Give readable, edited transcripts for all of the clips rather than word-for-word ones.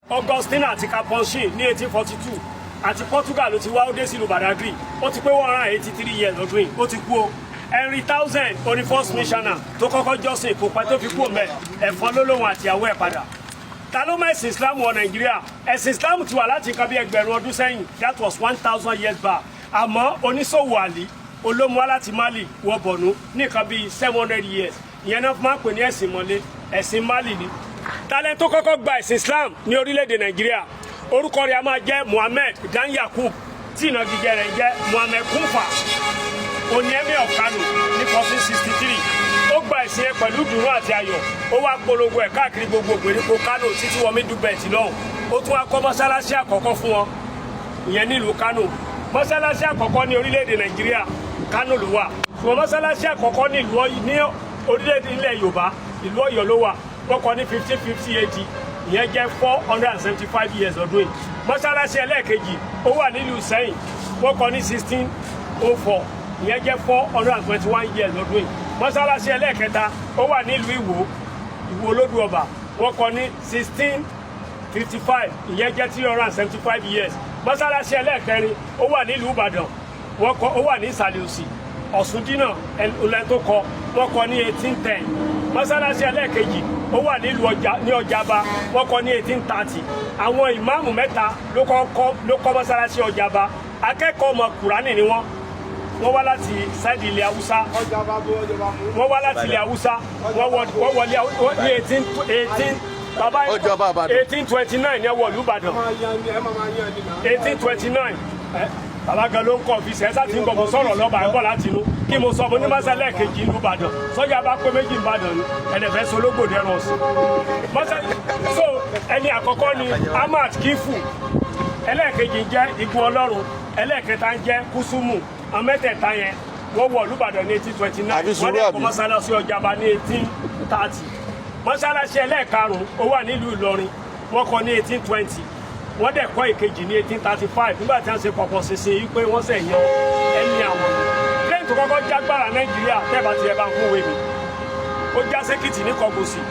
Augustine àti Capuchin ní 1842 àti Portugal ló ti wá ó dé sílùú Badagry ó ti pé 183 years ọdún yìí ó ti kú o. Henry Townsend oní first missioner tó kọ́kọ́ jọ́sìn kò pẹ́ tó fi kú òmẹ́ ẹ̀fọn lólóhùn àti àwọ̀ ẹ̀ padà. Ta ló mọ̀ ẹ̀sìn Islam wọ Nàìjíríà? Ẹ̀sìn Islam ti wà láti nǹkan bí ẹgbẹ̀rún ọdún sẹ́yìn, that was 1000 years back. Àmọ́ oníṣòwò àlì olómùwá láti Mali wọ Borno ní nǹkan bí 700 years. Ìyẹn náà máa ń pè ní ẹ̀sìn mọ́lé, ẹ̀sìn Mali ni. Talẹ̀ tó kọ́kọ́ gba ẹ̀sìn Islam ní orílẹ̀-èdè Nàìjíríà orúkọ rẹ̀ a máa jẹ́ Muhammed Dan Yakub tí ìnagijẹ rẹ̀ jẹ́ Muhammed Kumfa Onyemi of Kano ní 1463. Ó gba ẹ̀sìn yẹn pẹ̀lú dùnú àti ayọ̀ ó wá polongo ẹ̀ káàkiri gbogbo ìgbèríko Kano títí wọ Middle Belt lọ́hùn. Ó tún wá kọ́ mọ́sálásí àkọ́kọ́ fún wọn ìyẹn nílùú Kano. Mọ́sálásí àkọ́kọ́ ní orílẹ̀-èdè Nàìjíríà Kano ló wà. Ṣùgbọ́n mọ́sálásí àkọ́kọ́ ní orílẹ̀-èdè ilẹ̀ Yorùbá ìlú Ọ̀yọ́ ló wà. Wọ́n kọ́ ní 1550 AD ìyẹn jẹ́ 475 years ọdún yìí. Mọ́sálásí ẹlẹ́ẹ̀kejì ó wà nílùú Ìṣẹ́yìn wọ́n kọ́ ní 1604 ìyẹn jẹ́ 421 years ọdún yìí. Mọ́sálásí ẹlẹ́ẹ̀kẹta ó wà nílùú Ìwó Olódù Ọba wọ́n kọ́ ní 1655 ìyẹn jẹ́ 375 years. Mọ́sálásí ẹlẹ́ẹ̀kẹrin ó wà nílùú Ìbàdàn ó wà ní ìsàlẹ̀ òsì Ọ̀ṣúndínà ọ̀lẹ́ tó kọ́ wọ́n kọ́ ní 1810. Mọ́sálásí ẹlẹ́ẹ̀kejì ó wà ní Ọjàba wọ́n kọ́ ní 1830. Àwọn ìmáàmù mẹ́ta ló kọ́ mọ́sálásí Ọjàba. Akẹ́kọ̀ọ́ ọmọ Kùránì ni wọ́n wá láti sáìdì ilẹ̀ Haúsá wọ́n wá láti ilẹ̀ Haúsá wọ́n wọlé ní 1829 ní ẹwọ̀ Ìbàdàn 1829 bàbá gan ló ń kọ́ ọ́fíìsì ẹ̀sà tí ń bọ̀ mo sọ̀rọ̀ lọ́ba ẹ̀kọ́ láti inú kí mo sọ mo ní mọ́sá lẹ́ẹ̀kejì ìlú Ìbàdàn sọ́jà bá pé méjì Ìbàdàn ni ẹ̀dẹ̀fẹ́ sológbòdì ẹ̀rọ ọ̀sìn. So ẹni àkọ́kọ́ ni Ahmad Kifu, ẹlẹ́ẹ̀kejì jẹ́ Igun Ọlọ́run, ẹlẹ́ẹ̀kẹta jẹ́ Kúsùmù. Àwọn mẹ́tẹ̀ẹ̀ta yẹn wọ́n wọ̀ Ìbàdàn ní 1829 wọ́n dẹ̀ kọ́ mọ́sálásí Ọjàba ní 1830. Mọ́sálásí ẹlẹ́ẹ̀karùn-ún ó wà nílùú Ìlọrin wọ́n kọ́ ní 1820 wọ́n dẹ̀ kọ́ ìkejì ní 1835 nígbà tí wọ́n ṣe pọ̀pọ̀ ṣinṣin yìí pé wọ́n ṣẹ̀ yan ẹni àwọn. Lẹ́yìn tó kọ́kọ́ jágbára Nàìjíríà tẹ́ẹ̀bà tí ẹ bá ń kún wèmí ó já sékìtì ní Kọ̀gòsì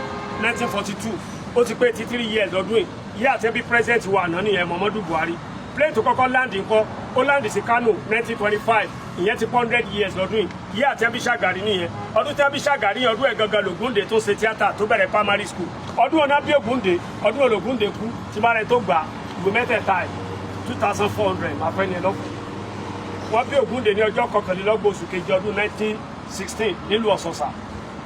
1942 ó ti pé 83 years ọdún yìí yí àtẹ́bí president wa àná nìyẹn Muhammadu Buhari. Plane tó kọ́kọ́ láǹdì ńkọ́ ó láǹdì sí Kano 1925 ìyẹn ti 100 years lọ́dún yìí yí àtẹ́bí Ṣàgàrí nìyẹn ọdún tẹ́bí Ṣàgàrí ọdún ẹ̀ gangan l'Ògúndé tó ṣe tíátà tó bẹ̀rẹ̀ primary school ọdún ọ̀nà bí Ògúndé ọdún ológúndé kú tí bá rẹ tó gbà ìgbò mẹ́tẹ̀ẹ̀ta ẹ̀ 2400 máa fẹ́ ní lọ́kùn. Wọ́n bí Ògúndé ní ọjọ́ kọkànlélọ́gbọ̀n oṣù kejì ọdún 1916 nílùú Ọ̀ṣọ́ṣà.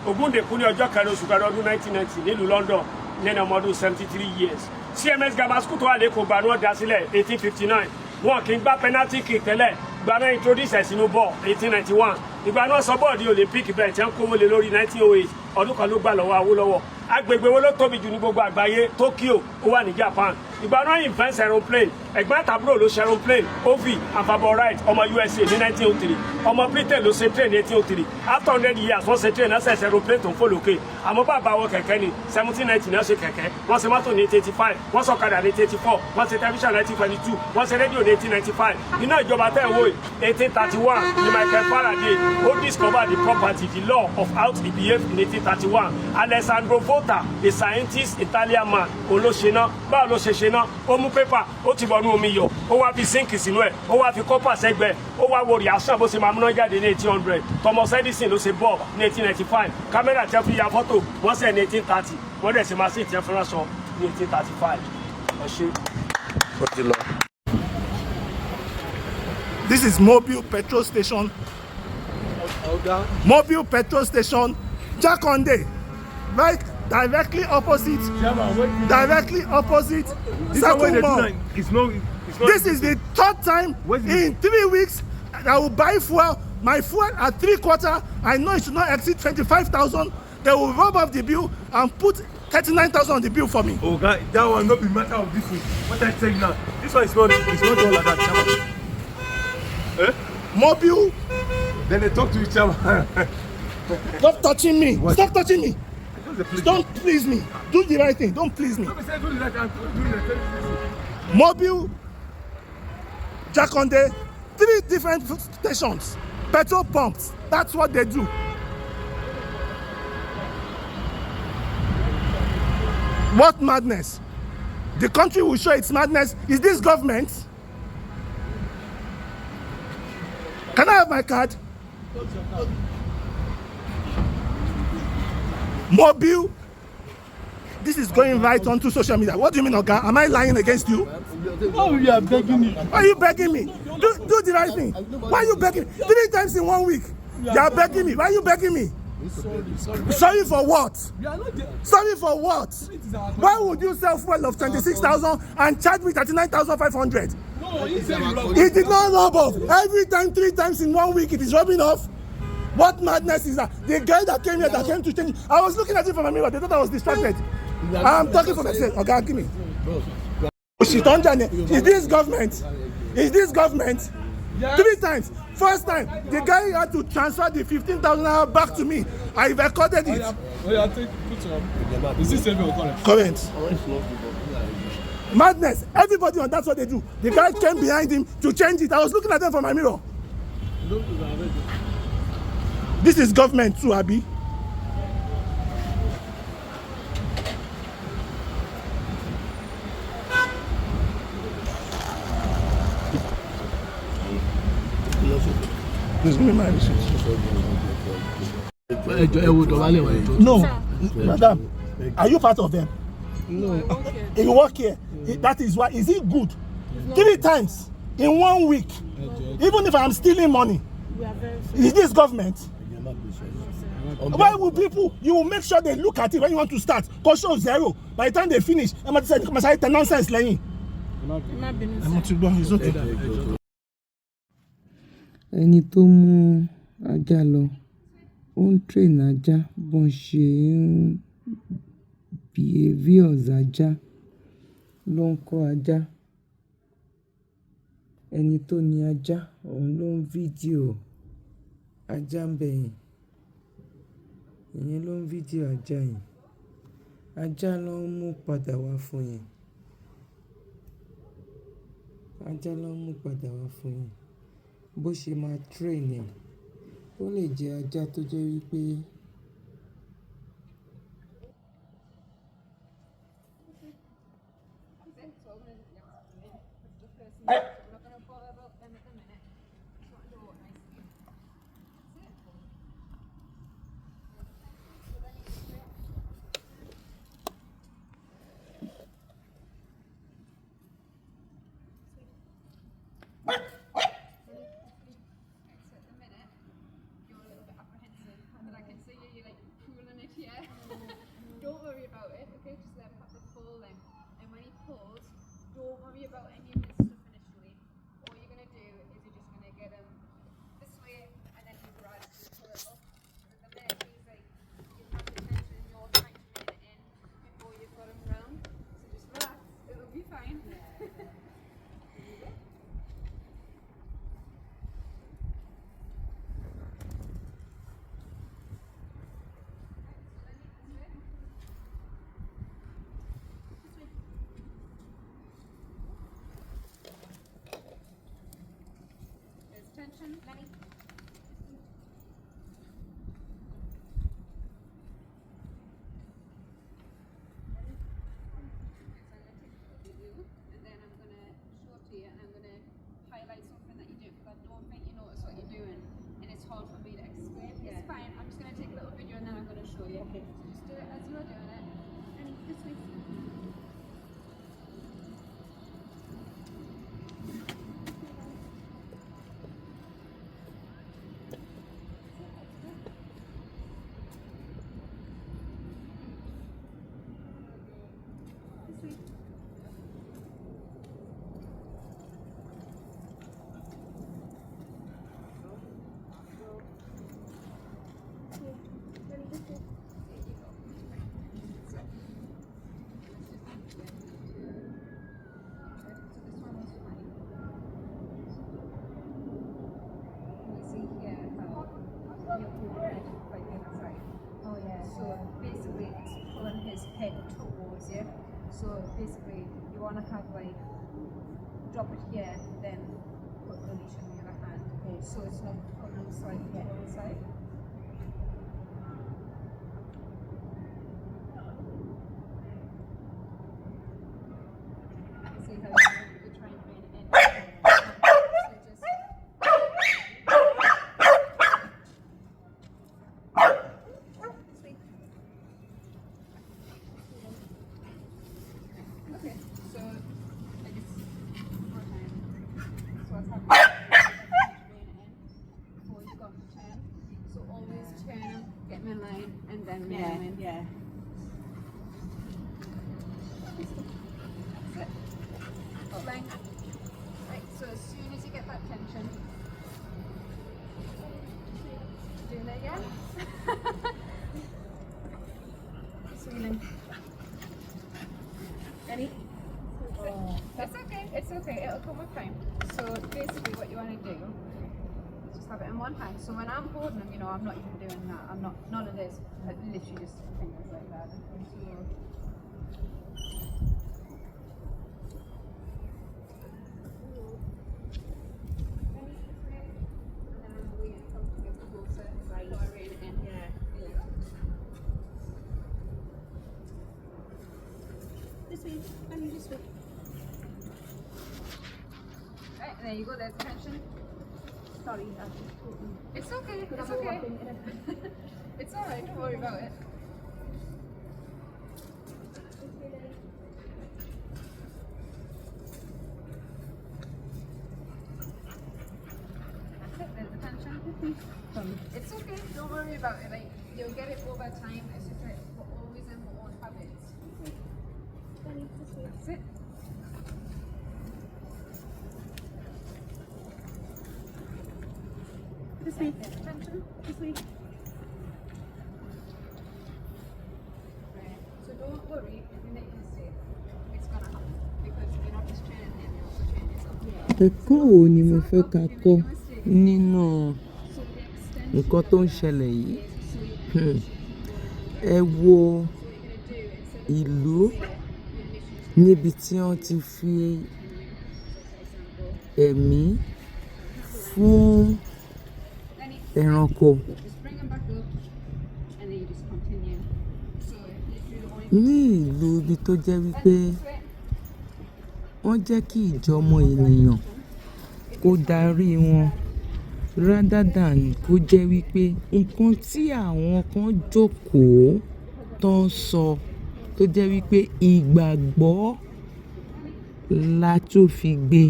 Ògúndé kú ní ọjọ́ kẹrin oṣù kẹrin ọdún 1990 nílùú London lẹ́nu ọmọ ọdún 73 years. CMS Grammar School tó wà lẹ́kọ̀ọ́ gba ní wọ́n dá sílẹ̀ 1859 wọn kì í gbá penalty kick tẹ́lẹ̀ gba náà introduce ẹ̀ sínú ball 1891 ìgbà náà sọ bọ́ọ̀dì Olympic bẹ́ẹ̀ tí wọ́n kówó lé lórí 1908 ọdún kan ló gbà lọ́wọ́ Awólọ́wọ̀. Agbègbè wo ló tóbi jù ní gbogbo àgbáyé? Tokyo ó wà ní Japan. Ìgbà náà invent aeroplane ẹ̀gbọ́n àtàbúrò ló ṣe aeroplane Ovi and Favorite ọmọ USA ní 1903 ọmọ Britain ló ṣe train ní 1803 after 100 years wọ́n ṣe train náà ṣe aeroplane tó ń fò lókè àmọ́ bàbá wọn kẹ̀kẹ́ ní 1790 náà ṣe kẹ̀kẹ́ wọ́n ṣe mọ́tò ní 1885 wọ́n ṣe ọ̀kadà ní 1884 wọ́n ṣe television 1922 wọ́n ṣe rédíò ní 1895 nínú ìjọba tẹ́ ẹ̀ wò 1831 ní Michael Faraday ó discover the property the law of how to behave in 1831 Alessandro Volta the scientist Italian man olóṣèná báwo ló ṣe ṣe náà ó mú pépà ó ti bọnú omi yọ ó wá fi zinc sínú ẹ̀ ó wá fi copper sẹ́gbẹ̀ ó wá wo reaction bó ṣe máa múná jáde ní 1800 Thomas Edison ló ṣe bulb ní 1895 kámẹ́rà tí wọ́n fi ya fọ́tò wọ́n ṣe ní 1830 wọ́n dẹ̀ ṣe machine tí wọ́n fi ránṣọ ní 1835 ẹ ṣé. ó ti lọ. This is Mobile petrol station. Mobile petrol station, Jakande, right directly opposite. Directly opposite. Circle Mall. This is the third time in 3 weeks that I will buy fuel. My fuel at 3/4. I know it should not exceed 25,000. They will rub off the bill and put 39,000 on the bill for me. Oh God, that one not be matter of this week. What I tell you now, this one is not all like that. Eh? Mobile. Then they talk to each other. Stop touching me. What? Stop touching me. Don't please me. Do the right thing. Don't please me. Mobile, Jakande, 3 different stations, petrol pumps. That's what they do. What madness? the country will show its madness. Is this government? Can I have my card? Mobile. This is going right onto social media. What do you mean, Oga? Am I lying against you? Oh, you are begging me. Why are you begging me? Do the right thing. Why are you begging me? 3 times in 1 week. You are begging me. Why are you begging me? Sorry for what? Sorry for what? Why would you sell fuel of 26,000 and charge me 39,500? No, he said It did not rub off. Every time, 3 times in 1 week, it is rubbing off. What madness is that? The guy that came here, that came to change. I was looking at it from my mirror. They thought I was distracted. I'm talking for myself. Okay, give me. Is this government? Is this government? Yes. 3 times. First time, the guy had to transfer the 15,000 naira back to me. I recorded it. Is this saving or current? Current. Madness. Everybody on that's what they do. The guy came behind him to change it. I was looking at them from my mirror. This is government too, Abi. Please give me my receipt. No, madam. Are you part of them? No. You work here. That is why. Is it good? 3 times in 1 week. Even if I'm stealing money. Is this government? Why will people, you will make sure they look at it when you want to start, cause show 0. By the time they finish, I'm going to say nonsense. It's okay. Ẹni tó mú ajá lọ, ó ń train ajá bọ́n ṣe ń behaviours ajá ló ń kọ́ ajá. Ẹni tó ní ajá, òun ló ń fídíò ajá ń bẹ̀ yẹn. Ìyẹn ló ń fídíò ajá yẹn. Ajá ló ń mú padà wá fún yẹn. Ajá ló ń mú padà wá fún yẹn. Bó ṣe máa train ẹ̀, ó lè jẹ́ ajá tó jẹ́ wípé Don't worry about it, okay? Just let him have the full length. And when he pulls, don't worry about any of this stuff initially. All you're going to do is you're just going to get him this way, and then you gradually pull it up. And the minute he's like, you have the tension, you're trying to rein it in before you've got him round. So just relax, it'll be fine. Tension, Lenny. And then I'm going to show it to you, and I'm going to highlight something that you do, because I don't think you notice what you're doing, and it's hard for me to explain. It's fine. I'm just going to take a little video, and then I'm going to show you. Okay. So just do it as you're doing it, and this way. So basically, you want to have like drop it here, then put the leash on the other hand. Okay. So it's not on one side, yeah, on the side. Yeah. Right. Right, so as soon as you get that tension, do it again. Swinging. Ready? It's okay, it'll come with time. So basically what you want to do is just have it in one hand. So when I'm holding them, I'm not even doing that. I'm not, none of this. I literally just fingers like that. This way, and this way. Right, there you go, there's tension. Sorry, it's okay, it's okay. It's alright, don't worry about it. That's it, there's the tension. It's okay, don't worry about it. Like, you'll get it over time. It's just like, we're always in our own habits. That's it. This way. Tension. This way. Right. So don't worry if you make a mistake. It's gonna happen because you're not just training him, you're also training yourself. Ẹ̀kọ́ wo ni mo fẹ́ ká kọ́ nínú nǹkan tó ń ṣẹlẹ̀ yìí? Ẹ wo ìlú níbi tí wọ́n ti fi ẹ̀mí fún ẹranko. Ní ìlú ibi tó jẹ́ wípé wọ́n jẹ́ kí ìjọmọ ènìyàn kó darí wọn rather than kó jẹ́ wípé nǹkan tí àwọn kan jókòó tó ń sọ tó jẹ́ wípé ìgbàgbọ́ la tó fi gbé.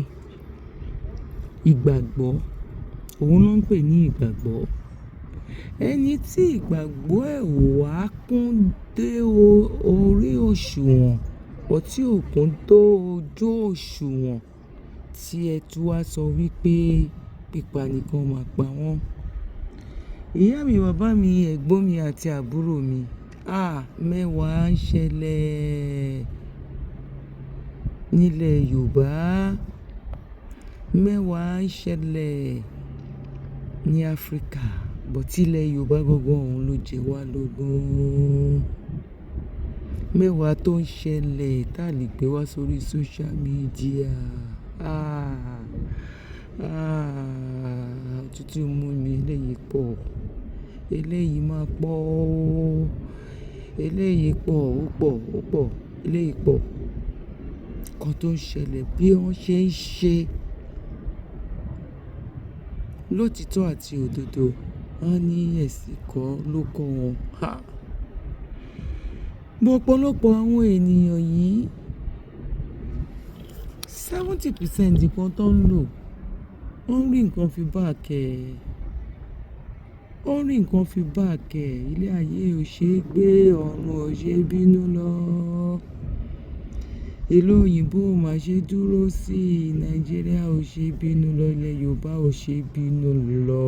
Ìgbàgbọ́, òun ló ń pè ní ìgbàgbọ́. Ẹni tí ìgbàgbọ́ ẹ̀ wá kún dé orí òṣùwọ̀n tí ò kún tó ojú òṣùwọ̀n tí ẹ tún wá sọ wípé pípa nìkan máa pa wọ́n. Ìyá mi, bàbá mi, ẹ̀gbọ́n mi àti àbúrò mi, mẹ́wàá ń ṣẹlẹ̀ nílẹ̀ Yorùbá, mẹ́wàá ń ṣẹlẹ̀ ní Áfríkà, but ilẹ̀ Yorùbá gangan òun ló jẹ wá lógún. Mẹ́wàá tó ń ṣẹlẹ̀ tá lè gbé wá sórí social media. Òtútù mú mi, eléyìí pọ̀, eléyìí máa pọ̀ ó, eléyìí pọ̀, ó pọ̀, eléyìí pọ̀. Kan tó ń ṣẹlẹ̀ bí wọ́n ṣe ń ṣe lótìtọ́ àti òdodo, wọ́n ní ẹ̀sìn kan ló kọ́ wọn. Ọ̀pọ̀lọpọ̀ àwọn ènìyàn yìí 70% nǹkan tó ń lò, wọ́n rí nǹkan fi báàkẹ̀. Ilé ayé ò ṣe é gbé, ọ̀run ò ṣe é bínú lọ. Ìlú òyìnbó ò máa ṣe dúró sí, Nàìjíríà ò ṣe é bínú lọ, ilẹ̀ Yorùbá ò ṣe é bínú lọ.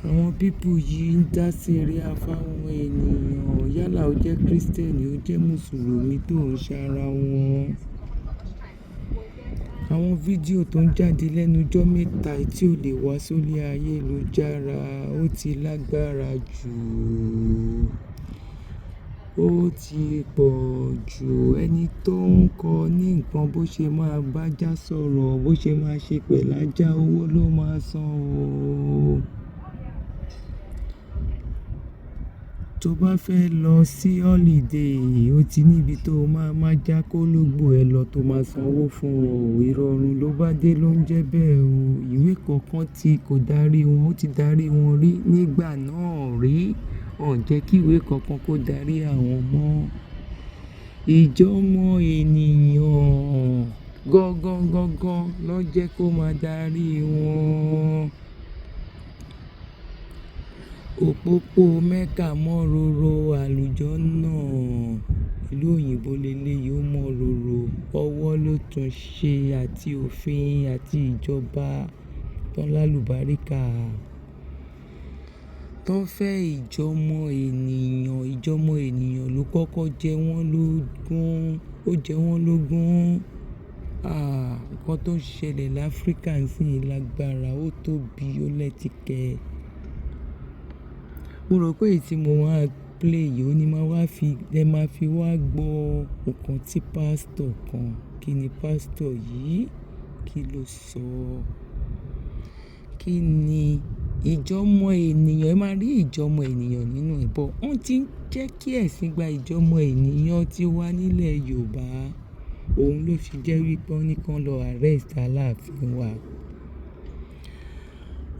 Àwọn people yìí ń dá sẹ̀ríà fáwọn ènìyàn, yálà ó jẹ́ Kristẹni, ó jẹ́ Mùsùlùmí tó ń ṣara wọn. Àwọn fídíò tó ń jáde lẹ́nu ọjọ́ mẹ́ta tí ò lè wá sórí ayélujára, ó ti lágbára jù. Ó ti pọ̀ jù. Ẹni tó ń kọ́ ní nǹkan bó ṣe máa bájá sọ̀rọ̀, bó ṣe máa ṣe pẹ̀lú ajá, owó ló máa san o. Tó bá fẹ́ lọ sí holiday, ó ti níbi tó máa já kólógbò ẹ lọ tó máa sanwó fún o. Ìrọ̀rùn ló bá dé ló ń jẹ́ bẹ́ẹ̀ o. Ìwé kankan tí kò darí wọn, ó ti darí wọn rí nígbà náà rí. Wọ́n jẹ́ kí ìwé kankan kó darí àwọn mọ́. Ìjọmọ ènìyàn gangan ló jẹ́ kó máa darí wọn. òpópó mẹ́kà mọ́ roro àlùjọ́nà ìlú òyìnbó leléyìí ó mọ́ roro ọwọ́ ló tún ṣe àti òfin àti ìjọba tán lálùbáríkà tó fẹ́ ìjọmọ ènìyàn ló kọ́kọ́ jẹ wọ́n lógún ó jẹ wọ́n lógún nǹkan tó ń ṣẹlẹ̀ láfíríkà ń sìn lágbára ó tóbi ó lẹ́tìkẹ́ mo rò pé èyí tí mo máa play yìí ó ní ẹ máa fi wá gbọ́ nǹkan tí pásítọ̀ kan kí ni pásítọ̀ yìí kí ló sọ kí ni ìjọmọ ènìyàn ẹ máa rí ìjọmọ ènìyàn nínú ẹ̀ bọ̀ wọ́n ti ń jẹ́ kí ẹ̀sìn gba ìjọmọ ènìyàn ti wá nílẹ̀ Yorùbá òun ló fi jẹ́ wípé wọ́n ní kán lọ arrest Aláàfin wa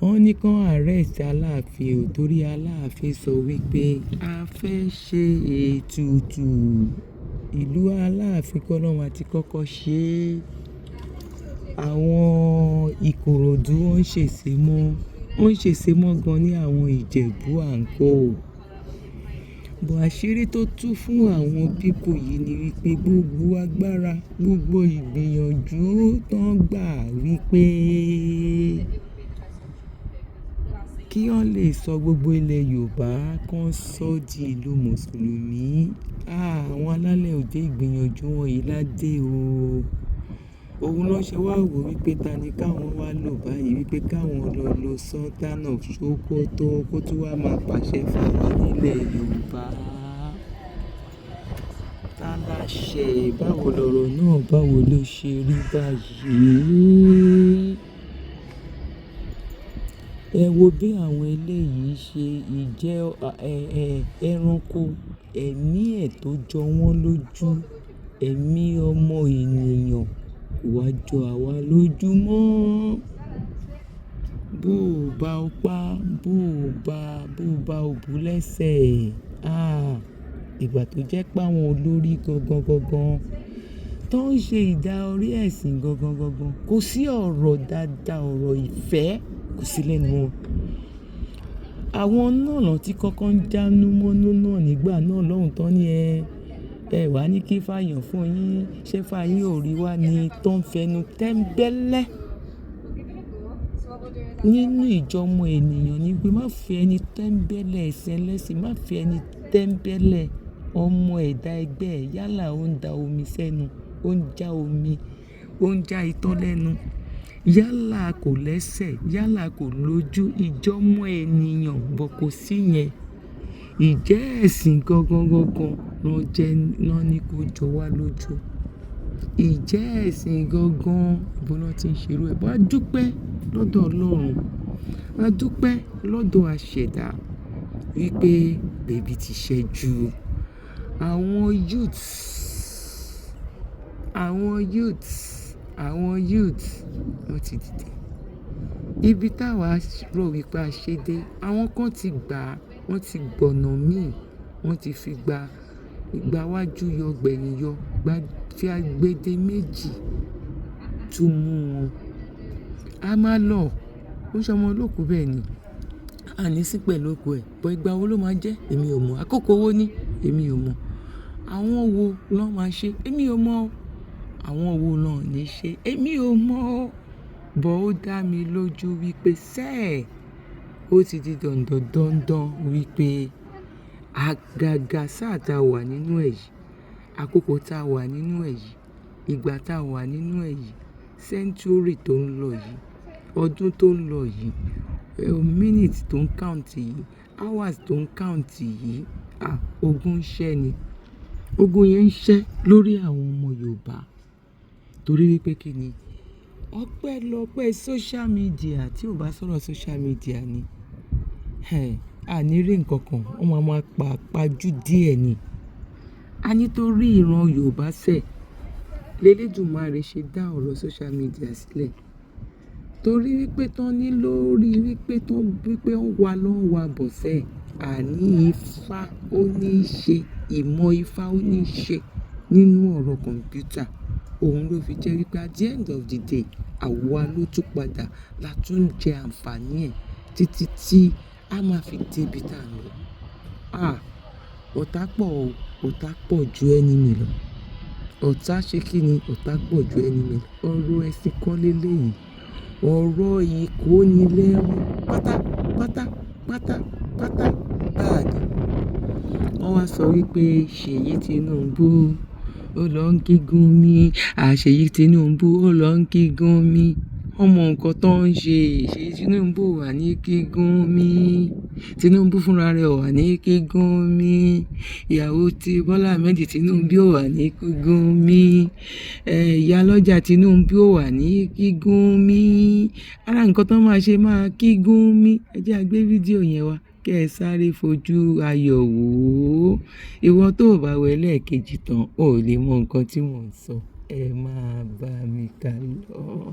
wọ́n ní kán arrest Aláàfin ò torí Aláàfin sọ wípé a fẹ́ ṣe ètùtù ìlú Aláàfin kọ́ lọ́wọ́ àti kọ́kọ́ ṣe àwọn Ìkòròdú wọ́n ń ṣèṣe mọ́ gan ní àwọn Ìjẹ̀bú àǹkó bọ̀ àṣírí tó tú fún àwọn pípò yìí ni wípé gbogbo agbára gbogbo ìgbìyànjú tó ń gbà wípé kí wọ́n lè sọ gbogbo ilẹ̀ Yorùbá kan sọ di ìlú mùsùlùmí àwọn alálẹ̀ òde ìgbìyànjú wọn yìí ládé òun ló ṣe wá wò wípé ta ni káwọn wá lò báyìí wípé káwọn lọ lo Sultan of Sokoto kó tún wá máa pàṣẹ fún wọn nílẹ̀ Yorùbá tálàṣẹ báwo lọ̀rọ̀ náà báwo ló ṣe rí báyìí ẹ wo bí àwọn eléyìí ṣe ìjẹ́ ẹranko ẹ̀mí ẹ̀ tó jọ wọ́n lójú ẹ̀mí ọmọ ènìyàn wá jọ àwa lójúmọ́ bó o bá o pa bó o bá o bú lẹ́sẹ̀ ìgbà tó jẹ́ páwọn olórí gangan tó ń ṣe ìdá orí ẹ̀sìn gangan kò sí ọ̀rọ̀ dáadáa ọ̀rọ̀ ìfẹ́ kò sí lẹ́nu wọn àwọn náà tí kọ́kọ́ ń dánú mọ́nú náà nígbà náà lọ́hùn tán ní ẹ wá ní kí fàyàn fún yín ṣé fàyín ò rí wá ní tó ń fẹnu tẹ́ńbẹ́lẹ́ nínú ìjọmọ ènìyàn ní pé má fi ẹni tẹ́ńbẹ́lẹ́ ẹ̀sìn ẹlẹ́sìn má fi ẹni tẹ́ńbẹ́lẹ́ ọmọ ẹ̀dá ẹgbẹ́ ẹ̀ yálà ó ń da omi sẹ́nu ó ń já omi ó ń já itọ́ lẹ́nu yálà kò lẹ́sẹ̀ yálà kò lójú ìjọmọ ènìyàn bọ̀ kò sí yẹn ìjẹ́ ẹ̀sìn gangan lọ ní kó jọ wá lójú ìjẹ́ ẹ̀sìn gangan ìbọn náà ti ń ṣerú ẹ̀ bá dúpẹ́ lọ́dọ̀ Ọlọ́run a dúpẹ́ lọ́dọ̀ àṣẹ̀dá wípé bèbí ti ṣẹ́jú àwọn youths wọ́n ti dìde ibi táwa rò wípé a ṣe dé àwọn kan ti gbà wọ́n ti gbọ̀nà míì wọ́n ti fi gba wájú yọ gbẹ̀yìn yọ fi agbede méjì tún mú wọn a máa lọ ó ṣọmọ olókùú bẹ́ẹ̀ ni àní sí pẹ̀lú òkú ẹ̀ bọ́ ìgbà wo ló máa jẹ́ èmi ò mọ̀ àkókò wo ní èmi ò mọ̀ àwọn wo ló máa ṣe èmi ò mọ̀ àwọn wo náà ní ṣe èmi ò mọ̀ bọ́ ó dá mi lójú wípé sẹ́ẹ̀ ó ti di dandan wípé àgàgà sáà tá a wà nínú ẹ̀ yìí àkókò tá a wà nínú ẹ̀ yìí ìgbà tá a wà nínú ẹ̀ yìí sẹ́ńtúrì tó ń lọ yìí ọdún tó ń lọ yìí mínítì tó ń káùntì yìí hours tó ń káùntì yìí ogun ń ṣẹ́ ni ogun yẹn ń ṣẹ́ lórí àwọn ọmọ Yorùbá torí wípé kí ni ọpẹ́lọpẹ́ social media tí ò bá sọ̀rọ̀ social media ni àní rí nǹkan kan wọ́n máa pàápàájú díẹ̀ ni a nítorí ìran Yorùbá sẹ̀ lélẹ́dùmarè ṣe dá ọ̀rọ̀ social media sílẹ̀ torí wípé tán ní lórí wípé ń wa bọ̀ sẹ́ àní ifá ó ní í ṣe ìmọ̀ ifá ó ní í ṣe nínú ọ̀rọ̀ kọ̀ǹpútà òun ló fi jẹ́ wípé at the end of the day àwa ló tún padà la tún jẹ àǹfààní ẹ̀ títí tí a máa fi débi tá à ń lọ. Ọ̀tá pọ̀ o, ọ̀tá pọ̀ ju enemy lọ. Ọ̀tá ṣe kí ni? Ọ̀tá pọ̀ ju enemy lọ. Ọ̀rọ̀ ẹ̀sìn kọ́ leléyìí. Ọ̀rọ̀ ìkónilẹ́rú pátápátá báàdì. Wọ́n wá sọ wípé Ṣèyí Tinubu ó lọ ń kígun mi. Ṣèyí Tinubu ó lọ ń kígun mi. Ọmọ nǹkan tó ń ṣe. Ṣèyí Tinubu wà ní kígun mi. Tinubu fúnra rẹ̀ wà ní kígun mi. Ìyàwó ti Bọ́lá Ahmed Tinubu ó wà ní kígun mi. Ìyá lọ́jà Tinubu ó wà ní kígun mi. Ara nǹkan tó máa ṣe máa kígun mi. Ẹ jẹ́ a gbé fídíò yẹn wá kẹ́ ẹ sáré fojú ayọ̀ wò ó. Ìwọ tó bá wẹ̀ lẹ́ẹ̀kejì tán ò lè mọ nǹkan tí mò ń sọ. Ẹ máa bá mi kà lọ.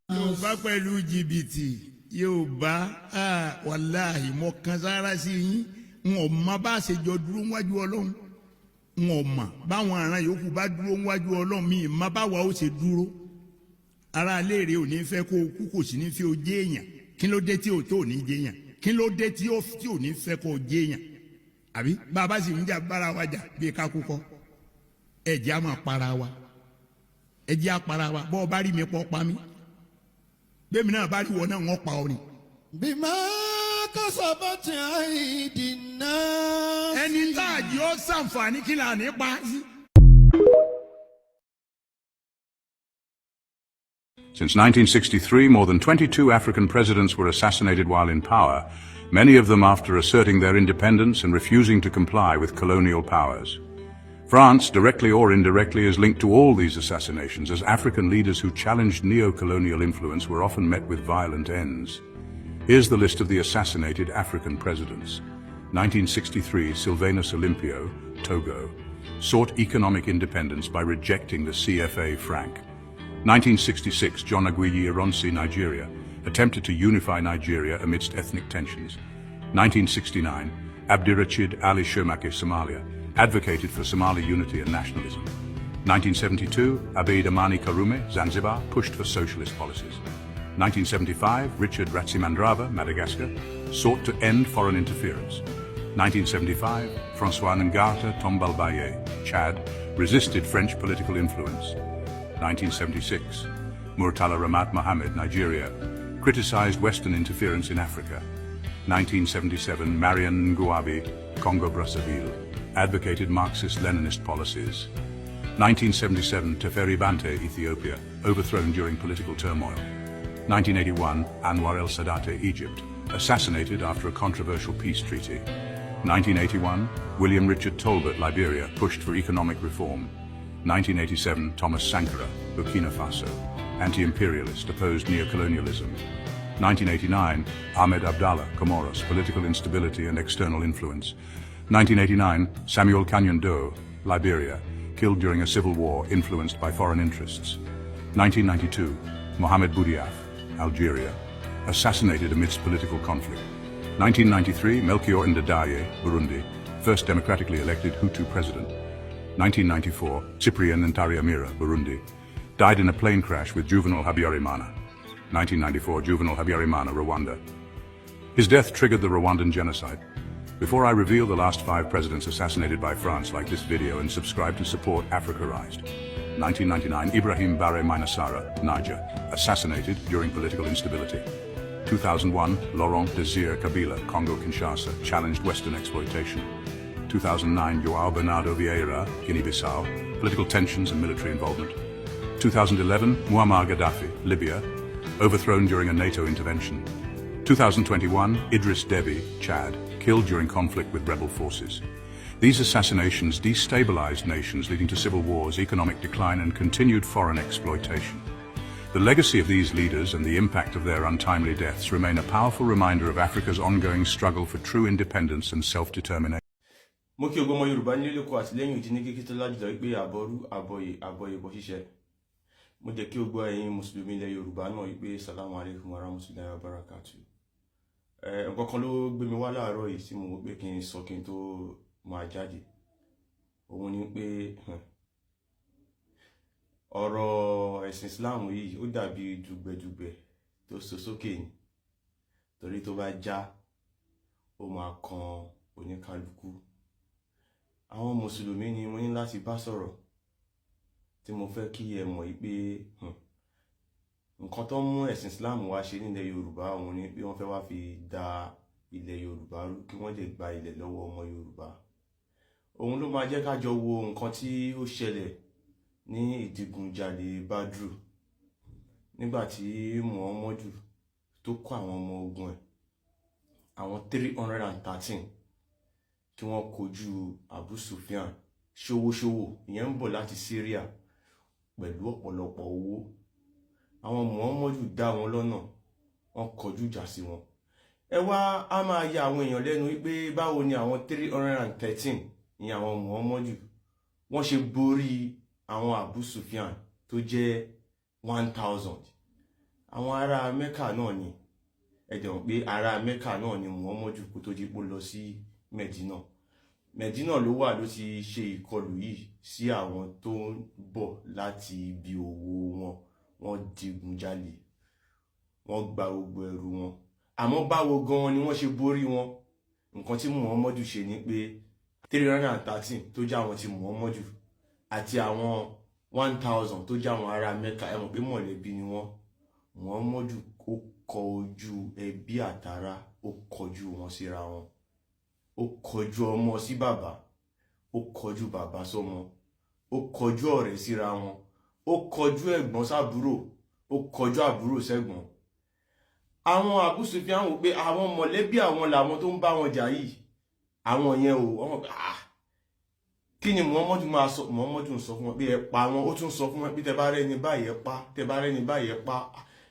Yorùbá pẹ̀lú jìbìtì Yorùbá wàláhì mọ kan sára sí yín n ò mọ bá ṣe jọ dúró wájú Ọlọ́run n ò mọ báwọn ará yòókù bá dúró wájú Ọlọ́run mi ìmọ̀ báwa ó ṣe dúró ara léèrè ò ní fẹ́ kó o kú kò sí ní fi o jẹ́ èèyàn kí ló dé tí o tó ní jẹ́ èèyàn kí ló dé tí ò ní fẹ́ kó o jẹ́ èèyàn àbí bàbá sì ń jà bára wa jà bí ká kú kọ́ ẹ̀jẹ̀ á máa para wa ẹ̀jẹ̀ á para wa bọ́ ọ bá rí mi pọ́ pa mí bẹ́ẹ̀ mi náà bá rí wọ náà wọ́n pa ọ ni. bímọ kọsọ̀bọ̀tì àìdì náà. ẹni tá a jẹ́ ó ṣàǹfààní kí là ní pa sí. Since 1963, more than 22 African presidents were assassinated while in power, many of them after asserting their independence and refusing to comply with colonial powers. France, directly or indirectly, is linked to all these assassinations, as African leaders who challenged neo-colonial influence were often met with violent ends. Here's the list of the assassinated African presidents. 1963, Sylvanus Olympio, Togo, sought economic independence by rejecting the CFA franc. 1966, John Aguiyi Ironsi, Nigeria, attempted to unify Nigeria amidst ethnic tensions. 1969, Abdirachid Ali Shomake, Somalia, advocated for Somali unity and nationalism. 1972, Abeid Amani Karume, Zanzibar, pushed for socialist policies. 1975, Richard Ratsimandrava, Madagascar, sought to end foreign interference. 1975, François Ngata Tombalbaye, Chad, resisted French political influence. 1976, Murtala Ramat Mohammed, Nigeria, criticized Western interference in Africa. 1977, Marian Ngouabi, Congo-Brazzaville, advocated Marxist-Leninist policies. 1977, Teferi Bante, Ethiopia, overthrown during political turmoil. 1981, Anwar el-Sadat, Egypt, assassinated after a controversial peace treaty. 1981, William Richard Tolbert, Liberia, pushed for economic reform. 1987, Thomas Sankara, Burkina Faso, anti-imperialist, opposed neocolonialism. 1989, Ahmed Abdallah, Comoros, political instability and external influence. 1989, Samuel Kanyando, Liberia, killed during a civil war influenced by foreign interests. 1992, Mohamed Boudiaf, Algeria, assassinated amidst political conflict. 1993, Melchior Ndadaye, Burundi, first democratically elected Hutu president. 1994, Cyprien Ntariamira, Burundi, died in a plane crash with Juvenal Habyarimana. 1994, Juvenal Habyarimana, Rwanda. His death triggered the Rwandan genocide. Before I reveal the last 5 presidents assassinated by France, like this video and subscribe to support Africarized. 1999, Ibrahim Bare Mainasara, Niger, assassinated during political instability. 2001, Laurent Désiré Kabila, Congo-Kinshasa, challenged Western exploitation. 2009, João Bernardo Vieira, Guinea-Bissau, political tensions and military involvement. 2011, Muammar Gaddafi, Libya, overthrown during a NATO intervention. 2021, Idris Deby, Chad, killed during conflict with rebel forces. These assassinations destabilized nations, leading to civil wars, economic decline, and continued foreign exploitation. The legacy of these leaders and the impact of their untimely deaths remain a powerful reminder of Africa's ongoing struggle for true independence and self-determination. Mo kí ogbó ọmọ Yorùbá nílé lóko àtìlẹ́yìn òdì ní kíkí tó lájúlọ wípé àbọ̀rú àbọ̀yè bọ̀ ṣíṣẹ́. Mo jẹ́ kí ogbó ẹ̀yin Mùsùlùmí ilẹ̀ Yorùbá náà wípé Salamu alaikum wa rahmatullahi wa barakatuh. Nǹkan kan ló gbé mi wá láàárọ̀ yìí tí mo wò pé kí n sọ kí n tó máa jáde. Òun ni pé ọ̀rọ̀ ẹ̀sìn Islam yìí ó dàbí dùgbẹ̀dùgbẹ̀ tó so sókè ni. torí tó bá já ó máa kan oníkálukú. Àwọn mùsùlùmí ni mo ní láti bá sọ̀rọ̀ tí mo fẹ́ kí ẹ mọ̀ pé nǹkan tó mú ẹ̀sìn Islam wá ṣe nílẹ̀ Yorùbá òun ni pé wọ́n fẹ́ wá fi da ilẹ̀ Yorùbá rú kí wọ́n lè gba ilẹ̀ lọ́wọ́ ọmọ Yorùbá. Òun ló máa jẹ́ ká jọ wo nǹkan tí ó ṣẹlẹ̀ ní ìdigunjalè Badru nígbà tí Muhammadu tó kó àwọn ọmọ ogun ẹ̀ àwọn 313 tí wọ́n kojú Abu Sufyan ṣòwòṣòwò ìyẹn ń bọ̀ láti Syria pẹ̀lú ọ̀pọ̀lọpọ̀ owó. Àwọn Muhammadu dá wọn lọ́nà, wọ́n kọjú ìjà sí wọn. Ẹ wá á máa ya àwọn èèyàn lẹ́nu wípé báwo ni àwọn 313 ní àwọn Muhammadu wọ́n ṣe borí àwọn Abu Sufyan tó jẹ́ 1000. Àwọn ará Mẹ́kà náà ni ẹ̀dẹ̀ pé ará Mẹ́kà náà ni Muhammadu kó tó di pé lọ sí Medina. Medina ló wà ló ti ṣe ìkọlù yìí sí àwọn tó ń bọ̀ láti ibi òwò wọ́n digunjalè, wọ́n gba gbogbo ẹrù wọn. Àmọ́ báwo gan ni wọ́n ṣe borí wọn? Nǹkan tí Muhammadu ṣe ni pé 313 tó jẹ́ àwọn tí Muhammadu àti àwọn 1000 tó jẹ́ àwọn ará Mẹ́kà, ẹ mọ̀ pé mọ̀lẹ́bí ni wọ́n. Muhammadu ó kọ ojú ẹbí àtàrà, ó kọjú wọn síra wọn. Ó kọjú ọmọ sí bàbá, ó kọjú bàbá sọ́mọ, ó kọjú ọ̀rẹ́ síra wọn, ó kọjú ẹ̀gbọ́n sábúrò, ó kọjú àbúrò sẹ́gbọ́n. Àwọn Abu Sufyan wò pé àwọn mọ̀lẹ́bí àwọn làwọn tó ń bá wọn jà yìí, àwọn yẹn ò wọ́n kí ni Muhammadu máa sọ? Muhammadu ń sọ fún wọn pé ẹ pa wọn. Ó tún sọ fún wọn pé tẹ́ bá rẹ́ni báyìí ẹ pa, tẹ́ bá rẹ́ni báyìí ẹ pa.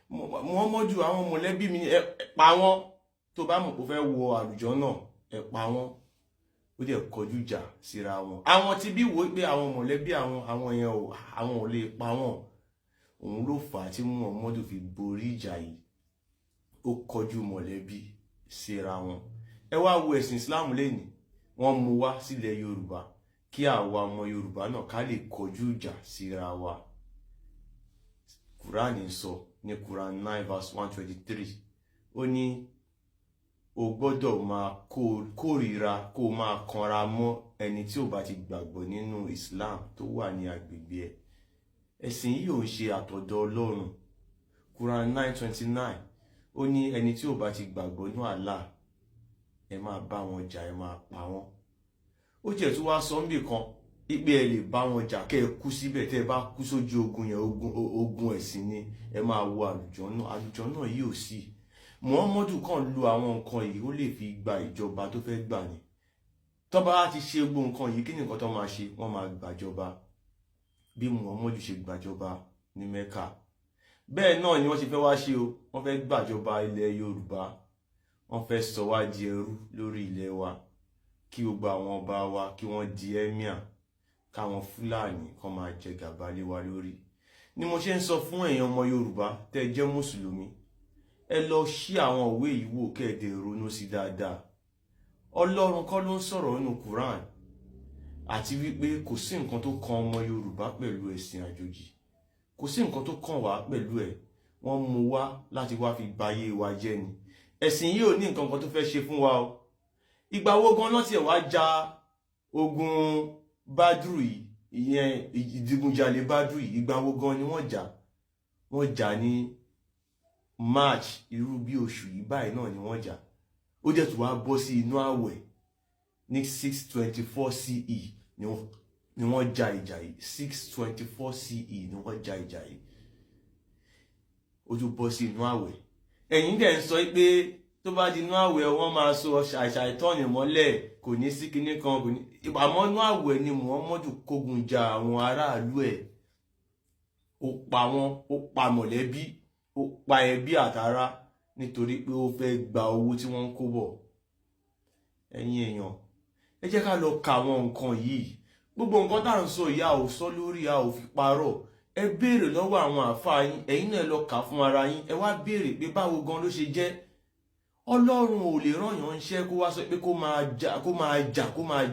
Muhammadu àwọn mọ̀lẹ́bí mi ẹ pa wọn. Tó bá mọ̀ pé ó fẹ́ wọ àlùjọ náà ẹ pa wọn. Ó dẹ̀ kọjú ìjà síra wọn. Àwọn tí bí wò pé àwọn mọ̀lẹ́bí àwọn yẹn àwọn ò lè pa wọn. Òun ló fà á tí Muhammadu fi borí ìjà yìí. Ó kọjú mọ̀lẹ́bí síra wọn. Ẹ wá wo ẹ̀sìn Islam lẹ́ni wọ́n mú wá sílẹ̀ Yorùbá kí àwa ọmọ Yorùbá náà ká lè kọjú ìjà síra wa. Quran sọ ní Quran 9 verse 123 ó ní o gbọ́dọ̀ máa kórìíra kó máa kanra mọ́ ẹni tí ò bá ti gbàgbọ́ nínú Islam tó wà ní agbègbè ẹ̀. Ẹ̀sìn yìí ò ń ṣe àtọ̀dọ̀ Ọlọ́run. Quran 9:29 ó ní ẹni tí ò bá ti gbàgbọ́ nínú Allah ẹ máa bá wọn jà, ẹ máa pa wọ́n. Ó jẹ́ tó wá sọ níbì kan ìpè ẹ lè bá wọn jà kẹ́ ẹ kú síbẹ̀, tẹ́ ẹ bá kú sójú ogun yẹn ogun ẹ̀sìn ni ẹ máa wo àlùjọ náà yìí ò sí. Muhammadu kàn lu àwọn nǹkan yìí ó lè fi gba ìjọba tó fẹ́ gbà ni. Tó bá ti ṣe gbogbo nǹkan yìí kí ni nǹkan tó máa ṣe? Wọ́n máa gbàjọba bí Muhammadu ṣe gbàjọba ní Mẹ́kà. Bẹ́ẹ̀ náà ni wọ́n ṣe fẹ́ wá ṣe o. Wọ́n fẹ́ gbàjọba ilẹ̀ Yorùbá. Wọ́n fẹ́ sọ wá di ẹrú lórí ilẹ̀ wa kí gbogbo àwọn ọba wa kí wọ́n di emir, káwọn Fúlàní kan máa jẹ gàba lé wa lórí. Ni mo ṣe ń sọ fún ẹ̀yin ọmọ Yorùbá tẹ́ jẹ́ mùsùlùmí, ẹ lọ ṣí àwọn òwe yìí wò kẹ́ẹ̀dẹ̀ ronú sí dáadáa. Ọlọ́run kọ́ ló ń sọ̀rọ̀ nínú Quran àti wípé kò sí nǹkan tó kan ọmọ Yorùbá pẹ̀lú ẹ̀sìn àjòjì. Kò sí nǹkan tó kàn wá pẹ̀lú ẹ̀. Wọ́n mú wá láti wá fi bayé wa jẹ́ ni. Ẹ̀sìn yìí ò ní nǹkan kan tó fẹ́ ṣe fún wa o. Ìgbà wo gan ló tiẹ̀ wá ja ogun Badru yìí, ìyẹn ìdigunjalè Badru yìí, ìgbà wo gan ni wọ́n jà? Wọ́n jà ní March irú bí oṣù yìí báyìí náà ni wọ́n jà. Ó jẹ́ tó wá bọ́ sí inú àwẹ̀ ní 624 CE ni wọ́n ja ìjà yìí. 624 CE ni wọ́n ja ìjà yìí. Ó tún bọ́ sí inú àwẹ̀. Ẹ̀yin dẹ̀ ń sọ pé tó bá di inú àwẹ̀ wọ́n máa so àìṣàìtọ́yìn mọ́lẹ̀, kò ní sí kinní kan, kò ní. Àmọ́ inú àwẹ̀ ni Muhammadu kógun ja àwọn aráàlú ẹ̀. Ó pa wọ́n, ó pa mọ̀lẹ́bí, ó pa ẹbí àtàrà nítorí pé ó fẹ́ gba owó tí wọ́n ń kó bọ̀. Ẹ̀yin èèyàn, ẹ jẹ́ ká lọ ka àwọn nǹkan yìí. Gbogbo nǹkan tá à ń sọ ìyá ò sọ lórí, a ò fi parọ́. Ẹ béèrè lọ́wọ́ àwọn àfáà yín, ẹ̀yin náà lọ kà fún ara yín. Ẹ wá béèrè pé báwo gan ló ṣe jẹ́. Ọlọ́run ò lè rán yàn iṣẹ́ kó wá sọ pé kó máa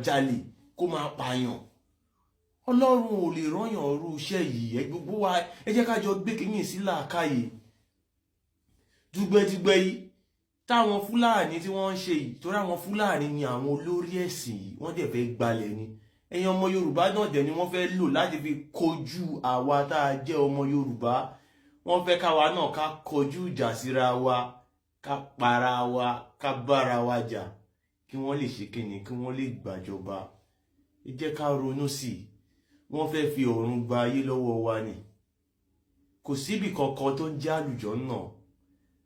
jalè, kó máa pààyàn. Ọlọ́run ò lè rán yàn irú iṣẹ́ yìí. Ẹ gbogbo wa ẹ jẹ́ ká jọ gbé kínní sí làákàyè. Dùgbẹ̀dùgbẹ̀ yìí táwọn Fúlàní tí wọ́n ń ṣe yìí torí àwọn Fúlàní ni àwọn olórí ẹ̀sìn yìí wọ́n dẹ̀ fẹ́ gbalẹ̀ ni ẹ̀yin ọmọ Yorùbá náà dẹ̀ ni wọ́n fẹ́ lò láti fi kojú àwa tá a jẹ́ ọmọ Yorùbá wọ́n fẹ́ káwa náà ká kojú ìjà síra wa ká para wa ká bára wa jà kí wọ́n lè ṣe kíni kí wọ́n lè gbàjọba ẹ jẹ́ ká ronú sí i wọ́n fẹ́ fi ọ̀run gba ayé lọ́wọ́ wa ni kò síbi kankan tó ń jẹ́ àlùjànnà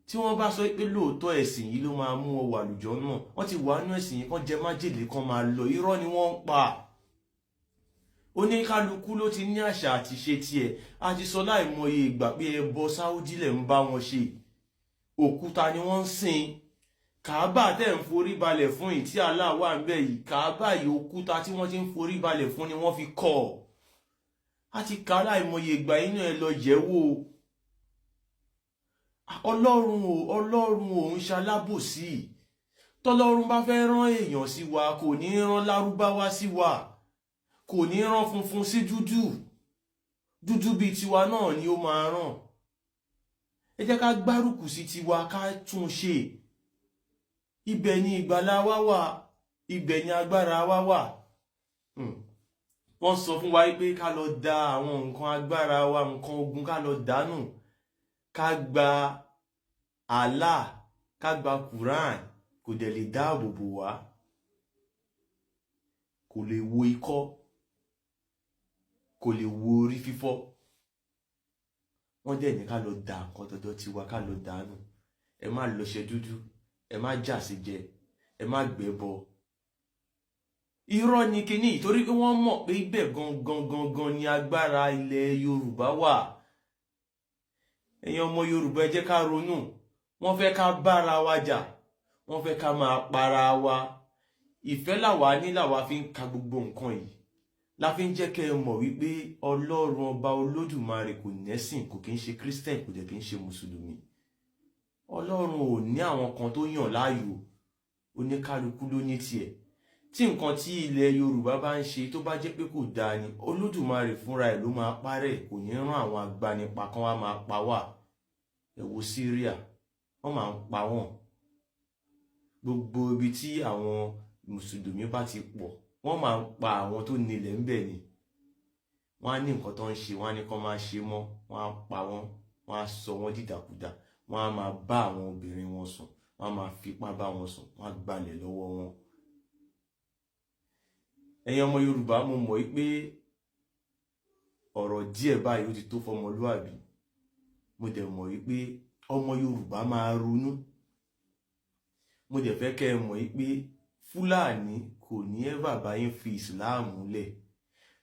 tí wọ́n bá sọ pé lóòótọ́ ẹ̀sìn yìí ló máa mú ọ wà àlùjànnà wọ́n ti wà nínú ẹ̀sìn yìí kán jẹ májèlé kan máa lọ irọ́ ni wọ́n ń pa oníkálukú ló ti ní àṣà àti ṣe tiẹ̀ a ti sọ láìmọye ìgbà pé ẹbọ Sáúdí lẹ̀ ń bá wọn ṣe òkúta ni wọ́n ń sìn Kàábà tẹ̀ ń forí balẹ̀ fún yìí tí Allah wà ń bẹ̀ yìí Kàábà yìí òkúta tí wọ́n ti ń forí balẹ̀ fún ni wọ́n fi kọ́ ọ a ti kà láìmọye ìgbà inú ẹ lọ yẹ̀ wò ọlọ́run òun ṣalábòsí tọ́lọ́run bá fẹ́ rán èèyàn sí wa kò ní rán lárúbáwá sí wa kò ní rán funfun sí dúdú bíi tiwa náà ni ó máa rán ẹ jẹ́ ká gbárùkù sí tiwa ká tún ṣe ibẹ̀ ni ìgbàlà wa wà ibẹ̀ ni agbára wa wà wọ́n sọ fún wa pé ká lọ da àwọn nǹkan agbára wa nǹkan ogun ká lọ dànù ká gba Allah ká gba Quran kò dẹ̀ lè dáàbò bò wá kò lè wo ikọ́ kò lè wo orí fífọ́ wọ́n dẹ̀ ní ká lọ da nǹkan dọ́dọ́ tiwa ká lọ dànù ẹ má lọ́ṣẹ dúdú ẹ má jàsí jẹ ẹ má gbẹ́bọ irọ́ ni kíní torí pé wọ́n mọ̀ pé ibẹ̀ gangan ni agbára ilẹ̀ Yorùbá wà ẹ̀yin ọmọ Yorùbá ẹ jẹ́ ká ronú wọ́n fẹ́ ká bára wa jà wọ́n fẹ́ ká máa para wa ìfẹ́ làwa ní làwa fi ń ka gbogbo nǹkan yìí la fi ń jẹ́ kẹ́ ẹ mọ̀ wípé Ọlọ́run ọba Olódùmarè kò nẹ́sìn kò kí ń ṣe Christian kò dẹ̀ kí ń ṣe Mùsùlùmí Ọlọ́run ò ní àwọn kan tó yàn láàyò oníkálukú ló ní tiẹ̀ tí nǹkan tí ilẹ̀ Yorùbá bá ń ṣe tó bá jẹ́ pé kò dáa ni Olódùmarè fúnra ẹ̀ ló máa parẹ́ kò ní rán àwọn agbanipa kan wá máa pa wá ẹ wo Syria wọ́n máa ń pa wọ́n gbogbo ibi tí àwọn Mùsùlùmí bá ti pọ̀ wọ́n máa ń pa àwọn tó nílẹ̀ ńbẹ̀ ni wọ́n á ní nǹkan tó ń ṣe wọ́n á ní kán máa ṣe mọ́ wọ́n á pa wọ́n wọ́n á sọ wọ́n dìdàkudà wọ́n á máa bá àwọn obìnrin wọn sùn wọ́n á máa fipá bá wọn sùn wọ́n á gbalẹ̀ lọ́wọ́ wọn ẹ̀yin ọmọ Yorùbá mo mọ̀ pé ọ̀rọ̀ díẹ̀ báyìí ó ti tó fọmọlúàbí mo dẹ̀ mọ̀ pé ọmọ Yorùbá máa ronú mo dẹ̀ fẹ́ kẹ́ ẹ mọ̀ pé Fúlàní kò ní ẹ́fà báyìí fi ìsìláàmù lẹ̀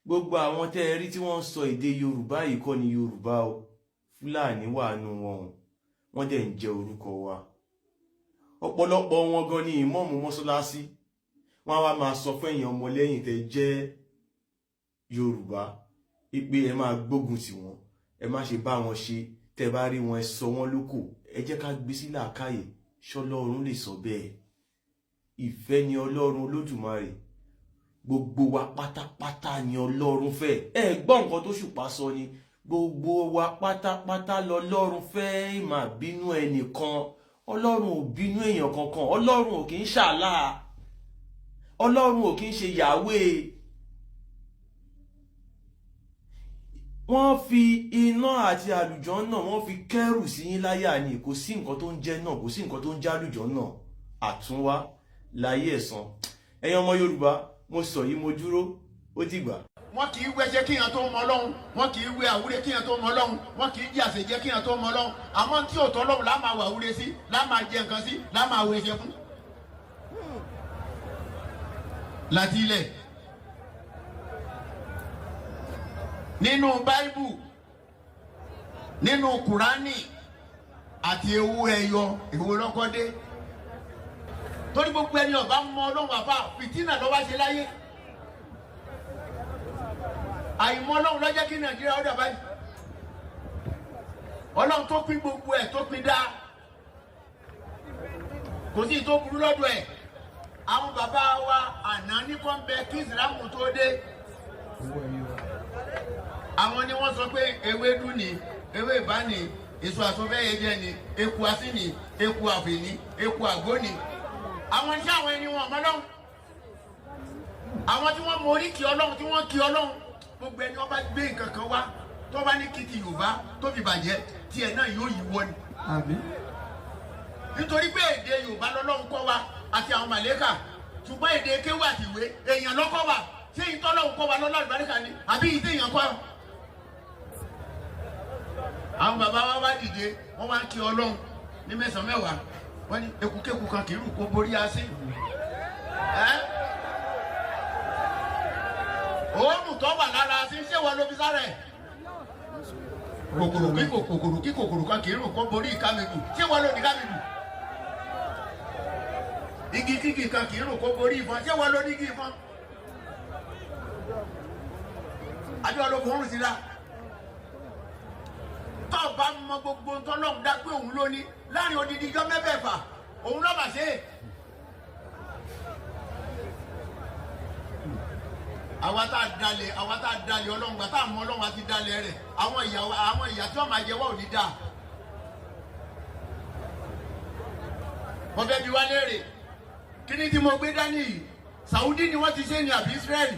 gbogbo àwọn tẹ́ ẹ rí tí wọ́n ń sọ èdè Yorùbá yìí kọ́ ni Yorùbá o Fúlàní wà nù wọn wọ́n dẹ̀ ń jẹ orúkọ wa ọ̀pọ̀lọpọ̀ wọn gan ni ìmọ̀ọ́mù mọ́sálásí wọ́n wá máa sọ fún èèyàn ọmọlẹ́yìn tẹ́ jẹ́ Yorùbá pé ẹ máa gbógun tì wọ́n ẹ má ṣe bá wọn ṣe tẹ́ bá rí wọn ẹ sọ wọ́n lókò ẹ jẹ́ ká gbé sí làákàyè ṣọlọ́run lè sọ bẹ́ẹ̀ ìfẹ́ ni Ọlọ́run Olódùmarè gbogbo wa pátápátá ni Ọlọ́run fẹ́ ẹ gbọ́ nǹkan tó ṣùpá sọ ni gbogbo wa pátápátá lọ́lọ́run fẹ́ má bínú ẹnìkan Ọlọ́run ò bínú èèyàn kankan Ọlọ́run ò kì í ṣàlá Ọlọ́run ò kì í ṣe Yahweh wọ́n fi iná àti àlùjànnà wọ́n fi kẹ́rù sí yín láyà ni kò sí nǹkan tó ń jẹ́ náà kò sí nǹkan tó ń jẹ́ àlùjànnà àtúnwá láyé ẹ̀san ẹ̀yin ọmọ Yorùbá mo sọ yìí mo dúró ó dìgbà. wọn kì í wẹjẹ kíyàn tó mọ Ọlọ́run wọn kì í wẹ àwúrẹ kíyàn tó mọ Ọlọ́run wọn kì í jí àṣejẹ kíyàn tó mọ Ọlọ́run àmọ́ tí ò tọ́ Ọlọ́run lá máa wà àwúrẹ sí lá máa jẹ nǹkan sí lá máa wẹ ẹsẹ fún. láti ilẹ̀ nínú Báíbù nínú Kùránì àti ewu ẹyọ èwo lọ́kọ́dé torí gbogbo ẹni ọba mọ Ọlọ́run àbá fìtínà ló wá ṣe láyé àìmọ̀ Ọlọ́run ló jẹ́ kí Nàìjíríà ó dà báyìí Ọlọ́run tó pín gbogbo ẹ̀ tó pín dá kò sí tó burú lọ́dọ̀ ẹ̀ àwọn bàbá wa àná ní kọ́ ń bẹ kí ìsìlámù tó dé àwọn ni wọ́n sọ pé ewédú ni ewé ìbá ni èso àsọfẹ́yẹ jẹ́ ni eku asínì eku àfẹ́ni eku àgbóni àwọn iṣẹ́ àwọn ẹni wọn ọmọlọ́hún àwọn tí wọ́n mọ oríkì ọlọ́run tí wọ́n kí ọlọ́run gbogbo ẹni wọ́n bá gbé nǹkan kan wá tó bá ní kìtì yorùbá tó fi bàjẹ́ tiẹ̀ náà yóò yí wọ́ ni. nítorí pé èdè yorùbá lọ́lọ́run kọ́ wa àti àwọn màlẹ́kà ṣùgbọ́n èdè kéwà àti ìwé èèyàn lọ́kọ́ wa ṣé ìtọ́lọ́run kọ́ wa lọ́lọ́ àlùbáríkà ni àbí ìdí èèyàn kọ́. àwọn bàbá wa wá dìde wọ́n wá ń kí ọlọ́run ní mẹ́sàn-án mẹ́wàá wọ́n ní ekukeku kan kì í rù kó borí asín. òórùn tó wà lára asín ṣé wọ́n ló fi sára ẹ̀. kòkòrò kí kòkòrò kan kì í rù kó borí ìkámẹ́lù ṣé wọ́n ló ní kámẹ́lù. igi kíkì kan kì í rù kó borí ìfọn ṣé wọ́n ló ní igi ìfọn. àbí ọlọ́kùnrin rù sí la. tó bá mọ gbogbo tọ́lọ́run dá pé òun ló ní láàrin odidi ijọ́ mẹ́fẹ̀ẹ̀fà òun lọ́ba ṣe é. àwa tá a dalẹ̀ ọlọ́run gbà tá a mọ ọlọ́run àti dalẹ̀ rẹ̀ àwọn ìyà tí wọ́n máa jẹ wá ò ní dáa. mo fẹ́ bi wá léèrè kí ni tí mo gbé dání yìí Saudi ni wọ́n ti ṣe ní àbí Israeli.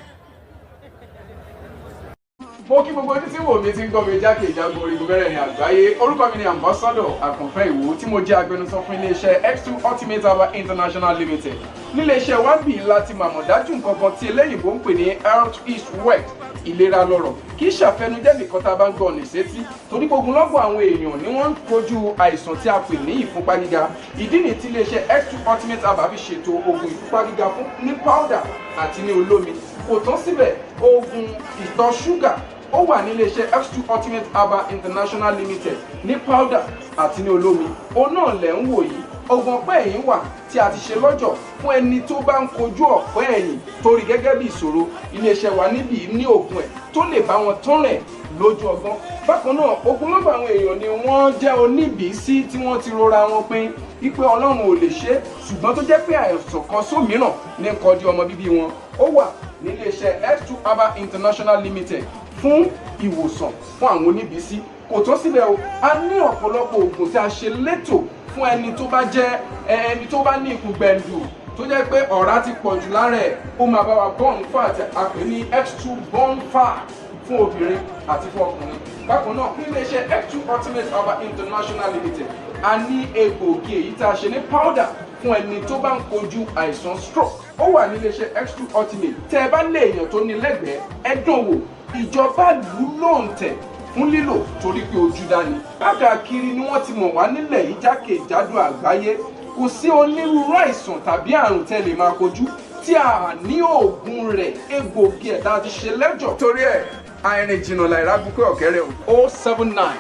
mo kí gbogbo ojú tí wò mí ti ń gbọ́ mi jákèjádò orígun mẹ́rẹ̀ẹ̀rin àgbáyé orúkọ mi ni ambassador àkànfẹ́ ìwò tí mo jẹ́ agbẹnusọ fún iléeṣẹ́ X2 Ultimate Haaa International Limited níléeṣẹ́ wa bì láti màmọ̀ dájú nǹkan kan tí eléyìnbó ń pè ní health is wealth ìlera lọ́rọ̀ kì í ṣàfẹnujẹ́ nìkan tá a bá ń gbọ́ ọ̀nì sétí torí gbogbo lọ́gbọ̀ àwọn èèyàn ni wọ́n ń kojú àìsàn tí a pè ní ìfúnpá gíga ìdí nìyí tí iléeṣẹ́ X2 Ultimate Haaa fi ṣètò oògùn ìfúnpá gíga fún ní powder àti ní olómi kò tán síbẹ̀ oògùn ìtọ̀ ṣúgà ó wà ní iléeṣẹ́ X2 Ultimate Haaa International Limited ní powder àti ní olómi òun náà lẹ̀ ń wò yìí oògùn ọ̀pẹ́ ẹ̀yìn wà tí a ti ṣe lọ́jọ̀ fún ẹni tó bá ń kojú ọ̀pẹ́ ẹ̀yìn torí gẹ́gẹ́ bí ìṣòro iléeṣẹ́ wa níbí ní oògùn ẹ̀ tó lè bá wọn tán rẹ̀ lójú ọgbọ́n bákan náà ogunlọ́gọ̀ àwọn èèyàn ni wọ́n jẹ́ oníbìísí tí wọ́n ti rora wọn pín wípé ọlọ́run ò lè ṣe ṣùgbọ́n tó jẹ́ pé àìsàn kan sómìíràn ní nǹkan di ọmọ bíbí wọn ó wà ní iléeṣẹ́ X2 Haaa International Limited fún ìwòsàn fún àwọn oníbìísí kò tó síbẹ̀ o a ní ọ̀pọ̀lọpọ̀ oògùn tí a ṣe létò fún ẹni tó bá jẹ́ ẹni tó bá ní ikùn gbẹ̀ndù tó jẹ́ pé ọ̀rá ti pọ̀ jù lára ẹ̀ ó máa bá wa burn fat àpè ní X2 burn fat fún obìnrin àti fún ọkùnrin bákan náà fún iléeṣẹ́ X2 Ultimate Haaa International Limited a ní egbòogi èyí tá a ṣe ní powder fún ẹni tó bá ń kojú àìsàn stroke ó wà ní iléeṣẹ́ X2 Ultimate tẹ́ ẹ bá lé èèyàn tó ní lẹ́gbẹ̀ẹ́ ẹ dán wò ìjọba lù lóǹtẹ̀ fún lílò torí pé ojú dání. káàkiri ni wọ́n ti mọ̀ wá nílẹ̀ yìí jákèjádò àgbáyé kò sí onírúurú àìsàn tàbí àrùn tẹ́ lè máa kojú tí a ní oògùn rẹ̀ egbòogi ẹ̀dá ti ṣe lẹ́jọ̀. torí ẹ̀ àìrìn jìnnà láìra gbúpẹ́ ọ̀kẹ́rẹ́ o 079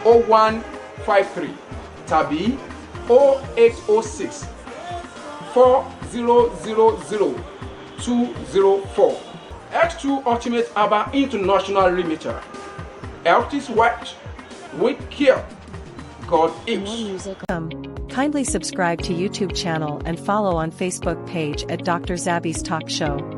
0153 tàbí 0806 4000 204. X2 Ultimate Haaa International Limited. Health is wealth. With care, God is. Kindly subscribe to YouTube channel and follow on Facebook page at Dr. Zabby's Talk Show.